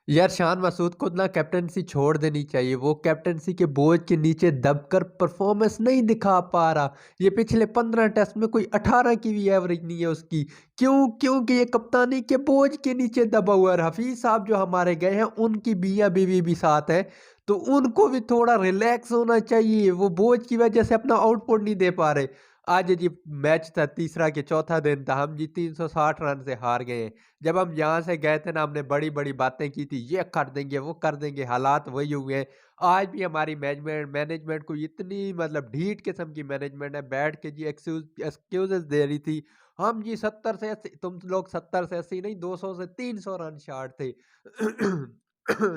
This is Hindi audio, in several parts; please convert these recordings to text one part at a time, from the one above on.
यार शान मासूद को ना कैप्टनसी छोड़ देनी चाहिए। वो कैप्टनसी के बोझ के नीचे दबकर परफॉर्मेंस नहीं दिखा पा रहा। ये पिछले 15 टेस्ट में कोई 18 की भी एवरेज नहीं है उसकी। क्यों? क्योंकि ये कप्तानी के बोझ के नीचे दबा हुआ है। हफीज साहब जो हमारे गए हैं उनकी बिया बीवी भी साथ है, तो उनको भी थोड़ा रिलैक्स होना चाहिए। वो बोझ की वजह से अपना आउटपुट नहीं दे पा रहे। आज जी मैच था, तीसरा के चौथा दिन था, हम जी 360 रन से हार गए। जब हम यहाँ से गए थे ना, हमने बड़ी-बड़ी बातें की थी, ये कर देंगे, वो कर देंगे, हालात वही हुए हैं। आज भी हमारी मैनेजमेंट मैनेजमेंट को इतनी मतलब ढीठ किस्म की मैनेजमेंट है, बैठ के जी एक्सक्यूज़ेज़ दे रही थी। हम जी 70 से 80, तुम लोग 70 से 80 नहीं, 200 से 300 रन शॉर्ट थे।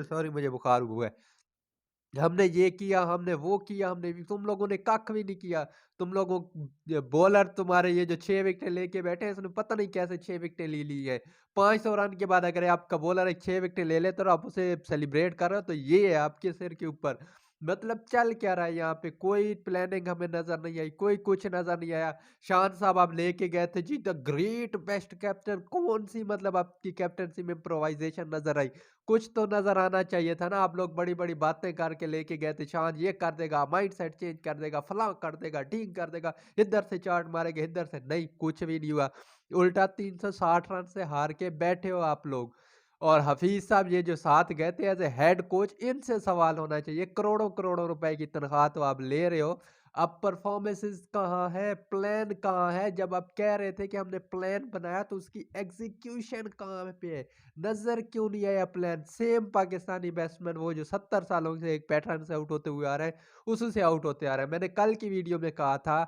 सॉरी, मुझे बुखार हुआ है। हमने ये किया, हमने वो किया, हमने भी, तुम लोगों ने कख भी नहीं किया। तुम लोगों बॉलर तुम्हारे ये जो 6 विकेटें लेके बैठे हैं, इसने पता नहीं कैसे 6 विकेटें ले ली है। 500 रन के बाद अगर आपका बॉलर एक 6 विकेटें ले ले तो आप उसे सेलिब्रेट कर रहे हो, तो ये है आपके सिर के ऊपर। मतलब चल क्या रहा है यहाँ पे? कोई प्लानिंग हमें नज़र नहीं आई, कोई कुछ नज़र नहीं आया। शान साहब आप लेके गए थे जी, द ग्रेट बेस्ट कैप्टन, कौन-सी मतलब आपकी कैप्टनसी में इम्प्रोवाइज़ेशन नज़र आई? कुछ तो नज़र आना चाहिए था ना। आप लोग बड़ी-बड़ी बातें करके लेके गए थे, शान ये कर देगा, माइंडसेट चेंज कर देगा, फलाँ कर देगा, ढींग कर देगा, इधर से चार्ट मारेंगे, इधर से नहीं, कुछ भी नहीं हुआ। उल्टा 360 रन से हार के बैठे हो आप लोग। और हफीज साहब ये जो साथ गए थे एज ए हेड कोच, इनसे सवाल होना चाहिए। करोड़ों-करोड़ों रुपए की तनख्वाह तो आप ले रहे हो, अब परफॉर्मेंसेस कहाँ है, प्लान कहाँ है? जब आप कह रहे थे कि हमने प्लान बनाया तो उसकी एग्जीक्यूशन कहाँ पे है? नज़र क्यों नहीं आया प्लान? सेम पाकिस्तानी बैट्समैन वो जो 70 सालों से एक पैटर्न से आउट होते हुए आ रहे हैं, उसी से आउट होते आ रहे हैं। मैंने कल की वीडियो में कहा था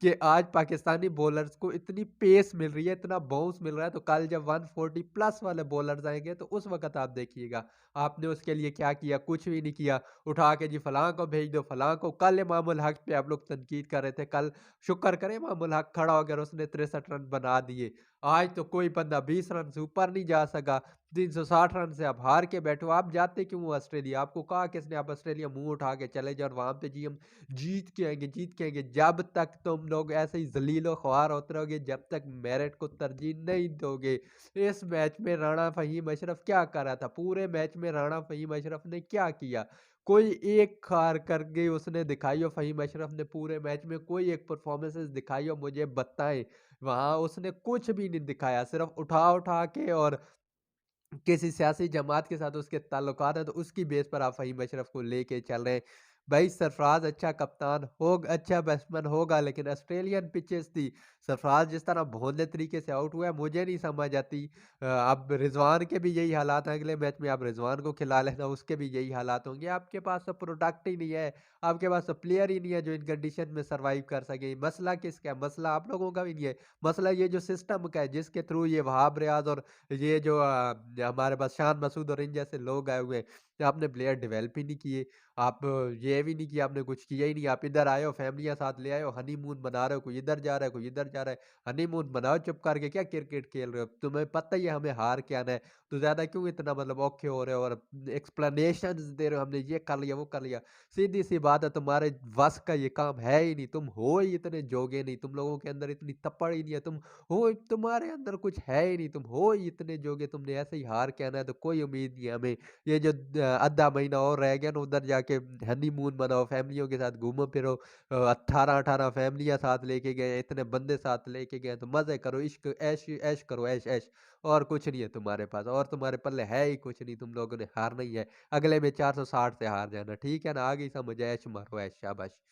कि आज पाकिस्तानी बॉलर्स को इतनी पेस मिल रही है, इतना बाउंस मिल रहा है, तो कल जब 140 प्लस वाले बॉलर्स आएँगे तो उस वक़्त आप देखिएगा। आपने उसके लिए क्या किया? कुछ भी नहीं किया। उठा के जी फलाँ को भेज दो, फलाँ को। कल इमामुल हक पे आप लोग तनकीद कर रहे थे, कल शुक्र करें इमामुल हक खड़ा हो गया और उसने 63 रन बना दिए। आज तो कोई बंदा 20 रन से ऊपर नहीं जा सका। 360 रन से आप हार के बैठे हो। आप जाते क्यों हो ऑस्ट्रेलिया? आपको कहा किसने आप ऑस्ट्रेलिया मुँह उठा के चले जाओ और वहाँ पे जी हम जीत के आएँगे, जीत के आएँगे। जब तक तुम लोग ऐसे ही ज़लील-ओ-ख्वार होते रहोगे, जब तक मेरिट को तरजीह नहीं दोगे। इस मैच में राणा फ़हीम अशरफ क्या कर रहा था? पूरे मैच में राणा फ़हीम अशरफ ने क्या किया? कोई एक खार करके उसने दिखाई हो फ़हीम अशरफ ने पूरे मैच में कोई एक परफ़ॉर्मेंसेज़ दिखाई हो, मुझे बताएँ। वहाँ उसने कुछ भी नहीं दिखाया, सिर्फ़ उठा-उठा के और किसी सियासी जमात के साथ उसके ताल्लुकात हैं, तो उसकी बेस पर आप फ़हीम अशरफ को लेके चल रहे हैं। भाई सरफ़राज़ अच्छा कप्तान अच्छा बैट्समैन होगा, लेकिन ऑस्ट्रेलियन पिचेज़ थी। सरफ़राज़ जिस तरह भोंदे तरीके से आउट हुआ है, मुझे नहीं समझ आती। अब रिज़वान के भी यही हालात हैं, अगले मैच में आप रिज़वान को खिला लेना, उसके भी यही हालात होंगे। आपके पास तो प्रोडक्ट ही नहीं है, आपके पास तो प्लेयर ही नहीं है जो इन कंडीशन में सर्वाइव कर सके। मसला किसका है? मसला आप लोगों का भी नहीं है, मसला ये जो सिस्टम का है, जिसके थ्रू ये वहाब रियाज़ और ये जो हमारे पास शान मसूद और इन जैसे लोग आए हुए हैं, तो आपने प्लेयर डेवलप ही नहीं किए। आप ये भी नहीं किया, आपने कुछ किया ही नहीं। आप इधर आए हो, फैमिलियाँ साथ ले आए हो, हनीमून मना रहे हो, कोई इधर जा रहा है, कोई इधर जा रहा है। हनीमून मनाओ चुप करके, क्या क्रिकेट खेल रहे हो? तुम्हें पता ही है हमें हार के आना है, तो ज़्यादा क्यों इतना मतलब औखे हो रहे हो और एक्सप्लेनेशंस दे रहे हो, हमने ये कर लिया, वो कर लिया। सीधी-सी बात है, तुम्हारे वश का ये काम है ही नहीं, तुम हो ही इतने जोगे नहीं, तुम लोगों के अंदर इतनी तप्पड़ ही नहीं है, तुम हो तुम्हारे अंदर कुछ है ही नहीं, तुम हो ही इतने जोगे, तुमने ऐसे ही हार के आना है, तो कोई उम्मीद नहीं है हमें। ये जो आधा महीना और रह गया ना, उधर जाके हनीमून मनाओ, फैमिलियों के साथ घूमो फिरो। 18-18 फैमिलियाँ साथ लेके गए, इतने बंदे साथ लेके गए, तो मज़े करो, इश्क ऐश ऐश करो, ऐश ऐश। और कुछ नहीं है तुम्हारे पास, और तुम्हारे पल्ले है ही कुछ नहीं, तुम लोगों ने हारना ही है। अगले में 460 से हार जाना, ठीक है ना? आ गई समझ, ऐश मारो ऐश, शाबाश।